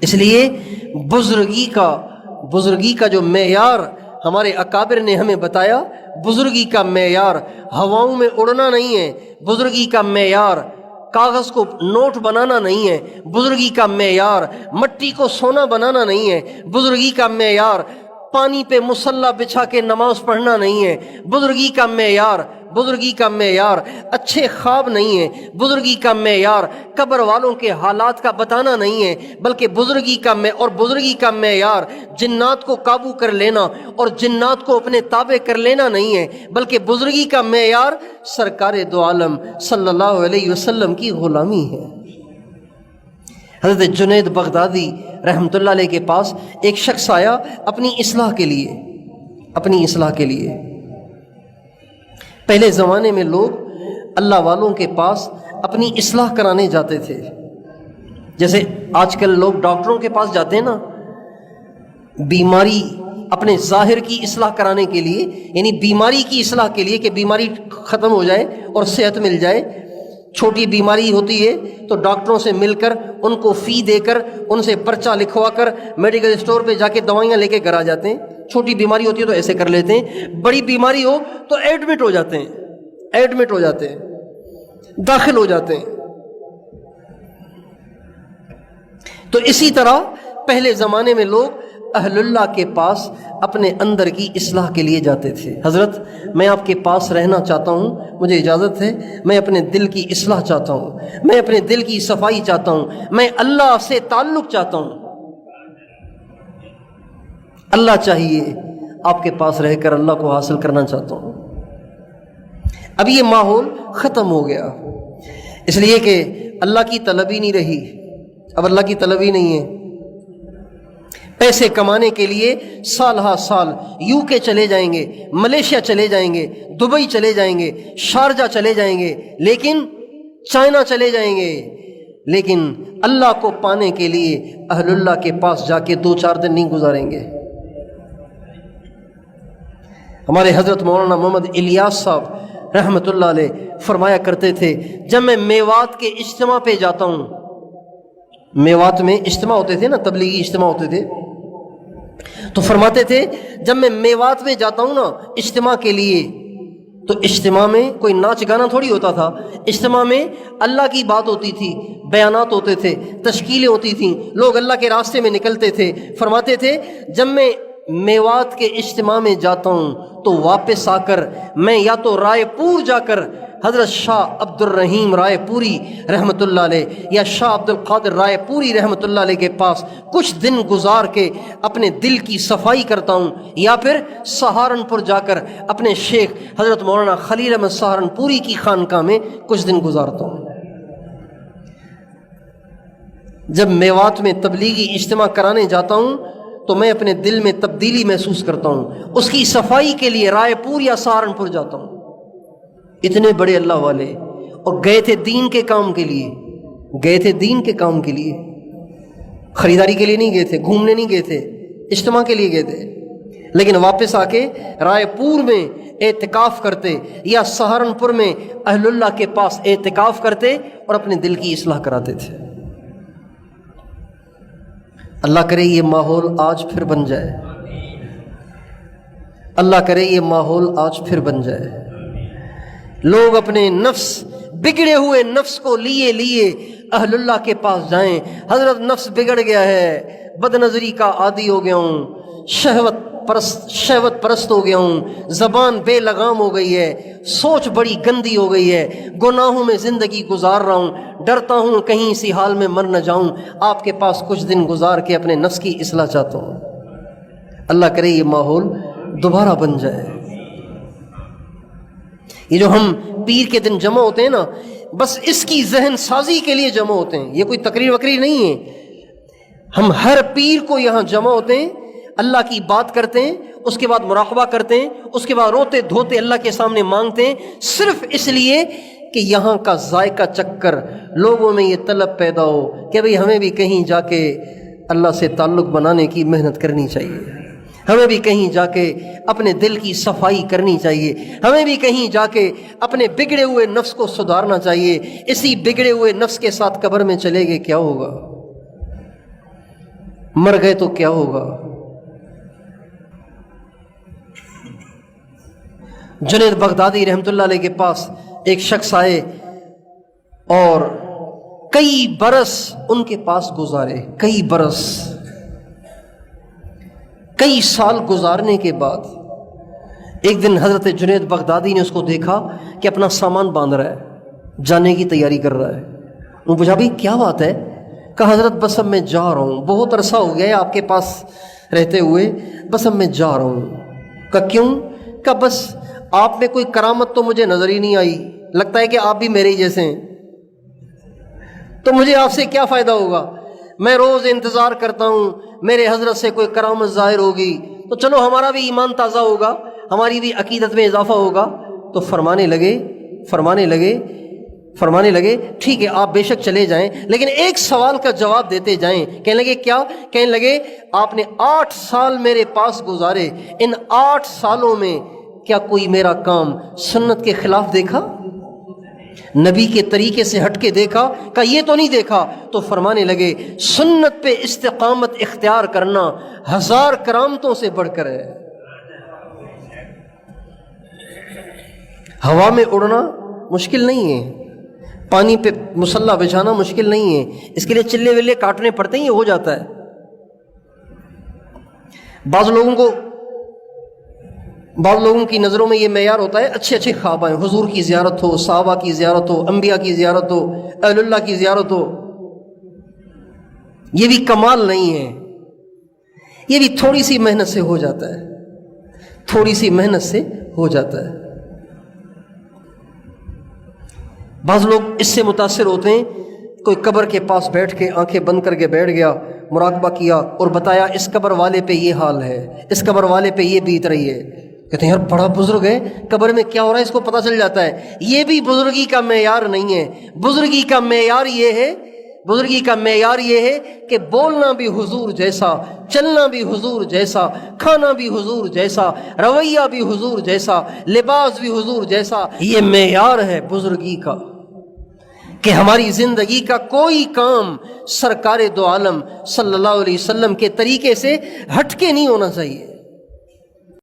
اس لیے بزرگی کا جو معیار ہمارے اکابر نے ہمیں بتایا، بزرگی کا معیار ہواؤں میں اڑنا نہیں ہے، بزرگی کا معیار کاغذ کو نوٹ بنانا نہیں ہے، بزرگی کا معیار مٹی کو سونا بنانا نہیں ہے، بزرگی کا معیار پانی پہ مصلی بچھا کے نماز پڑھنا نہیں ہے، بزرگی کا معیار اچھے خواب نہیں ہے، بزرگی کا معیار قبر والوں کے حالات کا بتانا نہیں ہے، بلکہ بزرگی کا معیار جنات کو قابو کر لینا اور جنات کو اپنے تابع کر لینا نہیں ہے، بلکہ بزرگی کا معیار سرکار دو عالم صلی اللہ علیہ وسلم کی غلامی ہے۔ حضرت جنید بغدادی رحمۃ اللہ علیہ کے پاس ایک شخص آیا اپنی اصلاح کے لیے۔ پہلے زمانے میں لوگ اللہ والوں کے پاس اپنی اصلاح کرانے جاتے تھے، جیسے آج کل لوگ ڈاکٹروں کے پاس جاتے ہیں نا، بیماری اپنے ظاہر کی اصلاح کرانے کے لیے، یعنی بیماری کی اصلاح کے لیے کہ بیماری ختم ہو جائے اور صحت مل جائے۔ چھوٹی بیماری ہوتی ہے تو ڈاکٹروں سے مل کر، ان کو فی دے کر، ان سے پرچہ لکھوا کر میڈیکل اسٹور پہ جا کے دوائیاں لے کے گھر آ جاتے ہیں۔ چھوٹی بیماری ہوتی ہے تو ایسے کر لیتے ہیں، بڑی بیماری ہو تو ایڈمٹ ہو جاتے ہیں، داخل ہو جاتے ہیں۔ تو اسی طرح پہلے زمانے میں لوگ اہل اللہ کے پاس اپنے اندر کی اصلاح کے لیے جاتے تھے۔ حضرت میں آپ کے پاس رہنا چاہتا ہوں، مجھے اجازت ہے، میں اپنے دل کی اصلاح چاہتا ہوں، میں اپنے دل کی صفائی چاہتا ہوں، میں اللہ سے تعلق چاہتا ہوں۔ اللہ چاہیے، آپ کے پاس رہ کر اللہ کو حاصل کرنا چاہتا ہوں۔ اب یہ ماحول ختم ہو گیا، اس لیے کہ اللہ کی طلب ہی نہیں رہی، اب اللہ کی طلب ہی نہیں ہے۔ پیسے کمانے کے لیے سال ہا سال یو کے چلے جائیں گے، ملیشیا چلے جائیں گے، دبئی چلے جائیں گے، شارجہ چلے جائیں گے، لیکن چائنا چلے جائیں گے، لیکن اللہ کو پانے کے لیے اہل اللہ کے پاس جا کے 2-4 دن نہیں گزاریں گے۔ ہمارے حضرت مولانا محمد الیاس صاحب رحمۃ اللہ علیہ فرمایا کرتے تھے، جب میں میوات کے اجتماع پہ جاتا ہوں، میوات میں اجتماع ہوتے تھے نا، تبلیغی اجتماع ہوتے تھے، تو فرماتے تھے جب میں میوات میں جاتا ہوں نا اجتماع کے لیے، تو اجتماع میں کوئی ناچ گانا تھوڑی ہوتا تھا، اجتماع میں اللہ کی بات ہوتی تھی، بیانات ہوتے تھے، تشکیلیں ہوتی تھیں، لوگ اللہ کے راستے میں نکلتے تھے۔ فرماتے تھے جب میں میوات کے اجتماع میں جاتا ہوں تو واپس آ کر میں یا تو رائے پور جا کر حضرت شاہ عبد الرحیم رائے پوری رحمۃ اللہ علیہ یا شاہ عبد القادر رائے پوری رحمۃ اللہ علیہ کے پاس کچھ دن گزار کے اپنے دل کی صفائی کرتا ہوں، یا پھر سہارنپور جا کر اپنے شیخ حضرت مولانا خلیل احمد سہارنپوری کی خانقاہ میں کچھ دن گزارتا ہوں۔ جب میوات میں تبلیغی اجتماع کرانے جاتا ہوں تو میں اپنے دل میں تبدیلی محسوس کرتا ہوں، اس کی صفائی کے لیے رائے پور یا سہارنپور جاتا ہوں۔ اتنے بڑے اللہ والے، اور گئے تھے دین کے کام کے لیے، خریداری کے لیے نہیں گئے تھے، گھومنے نہیں گئے تھے، اجتماع کے لیے گئے تھے، لیکن واپس آ کے رائے پور میں اعتکاف کرتے یا سہارنپور میں اہل اللہ کے پاس اعتکاف کرتے اور اپنے دل کی اصلاح کراتے تھے۔ اللہ کرے یہ ماحول آج پھر بن جائے، اللہ کرے یہ ماحول آج پھر بن جائے، لوگ اپنے نفس، بگڑے ہوئے نفس کو لیے اہل اللہ کے پاس جائیں۔ حضرت نفس بگڑ گیا ہے، بد نظری کا عادی ہو گیا ہوں، شہوت پرست ہو گیا ہوں، زبان بے لگام ہو گئی ہے، سوچ بڑی گندی ہو گئی ہے، گناہوں میں زندگی گزار رہا ہوں، ڈرتا ہوں کہیں اسی حال میں مر نہ جاؤں۔ آپ کے پاس کچھ دن گزار کے اپنے نفس کی اصلاح چاہتا ہوں۔ اللہ کرے یہ ماحول دوبارہ بن جائے۔ یہ جو ہم پیر کے دن جمع ہوتے ہیں نا، بس اس کی ذہن سازی کے لیے جمع ہوتے ہیں، یہ کوئی تقریر وقریر نہیں ہے۔ ہم ہر پیر کو یہاں جمع ہوتے ہیں، اللہ کی بات کرتے ہیں، اس کے بعد مراقبہ کرتے ہیں، اس کے بعد روتے دھوتے اللہ کے سامنے مانگتے ہیں، صرف اس لیے کہ یہاں کا ذائقہ چکر لوگوں میں یہ طلب پیدا ہو کہ بھئی ہمیں بھی کہیں جا کے اللہ سے تعلق بنانے کی محنت کرنی چاہیے، ہمیں بھی کہیں جا کے اپنے دل کی صفائی کرنی چاہیے، ہمیں بھی کہیں جا کے اپنے بگڑے ہوئے نفس کو سدھارنا چاہیے۔ اسی بگڑے ہوئے نفس کے ساتھ قبر میں چلے گئے کیا ہوگا؟ مر گئے تو کیا ہوگا؟ جنید بغدادی رحمۃ اللہ علیہ کے پاس ایک شخص آئے اور کئی برس ان کے پاس گزارے، کئی برس، کئی سال گزارنے کے بعد ایک دن حضرت جنید بغدادی نے اس کو دیکھا کہ اپنا سامان باندھ رہا ہے، جانے کی تیاری کر رہا ہے۔ وہ پوچھا بھائی کیا بات ہے؟ کہا حضرت بس اب میں جا رہا ہوں، بہت عرصہ ہو گیا ہے آپ کے پاس رہتے ہوئے، بس اب میں جا رہا ہوں۔ کہا کیوں؟ کہا بس آپ میں کوئی کرامت تو مجھے نظر ہی نہیں آئی، لگتا ہے کہ آپ بھی میرے ہی جیسے ہیں، تو مجھے آپ سے کیا فائدہ ہوگا؟ میں روز انتظار کرتا ہوں میرے حضرت سے کوئی کرامت ظاہر ہوگی تو چلو ہمارا بھی ایمان تازہ ہوگا، ہماری بھی عقیدت میں اضافہ ہوگا۔ تو فرمانے لگے ٹھیک ہے آپ بے شک چلے جائیں، لیکن ایک سوال کا جواب دیتے جائیں۔ کہنے لگے کیا؟ کہنے لگے آپ نے 8 سال میرے پاس گزارے، ان 8 سالوں میں کیا کوئی میرا کام سنت کے خلاف دیکھا؟ نبی کے طریقے سے ہٹ کے دیکھا؟ کہ یہ تو نہیں دیکھا۔ تو فرمانے لگے سنت پہ استقامت اختیار کرنا 1000 کرامتوں سے بڑھ کر ہے۔ ہوا میں اڑنا مشکل نہیں ہے، پانی پہ مسلح بچھانا مشکل نہیں ہے، اس کے لیے چلے ولے کاٹنے پڑتے ہیں، یہ ہو جاتا ہے۔ بعض لوگوں کی نظروں میں یہ معیار ہوتا ہے اچھے اچھے خواب آئیں، حضور کی زیارت ہو، صحابہ کی زیارت ہو، انبیاء کی زیارت ہو، اہل اللہ کی زیارت ہو۔ یہ بھی کمال نہیں ہے، یہ بھی تھوڑی سی محنت سے ہو جاتا ہے، تھوڑی سی محنت سے ہو جاتا ہے۔ بعض لوگ اس سے متاثر ہوتے ہیں، کوئی قبر کے پاس بیٹھ کے آنکھیں بند کر کے بیٹھ گیا، مراقبہ کیا اور بتایا اس قبر والے پہ یہ حال ہے، اس قبر والے پہ یہ بیت رہی ہے۔ کہتے ہیں یار بڑا بزرگ ہے، قبر میں کیا ہو رہا ہے اس کو پتہ چل جاتا ہے۔ یہ بھی بزرگی کا معیار نہیں ہے۔ بزرگی کا معیار یہ ہے کہ بولنا بھی حضور جیسا، چلنا بھی حضور جیسا، کھانا بھی حضور جیسا، رویہ بھی حضور جیسا، لباس بھی حضور جیسا۔ یہ معیار ہے بزرگی کا، کہ ہماری زندگی کا کوئی کام سرکار دو عالم صلی اللہ علیہ وسلم کے طریقے سے ہٹ کے نہیں ہونا چاہیے۔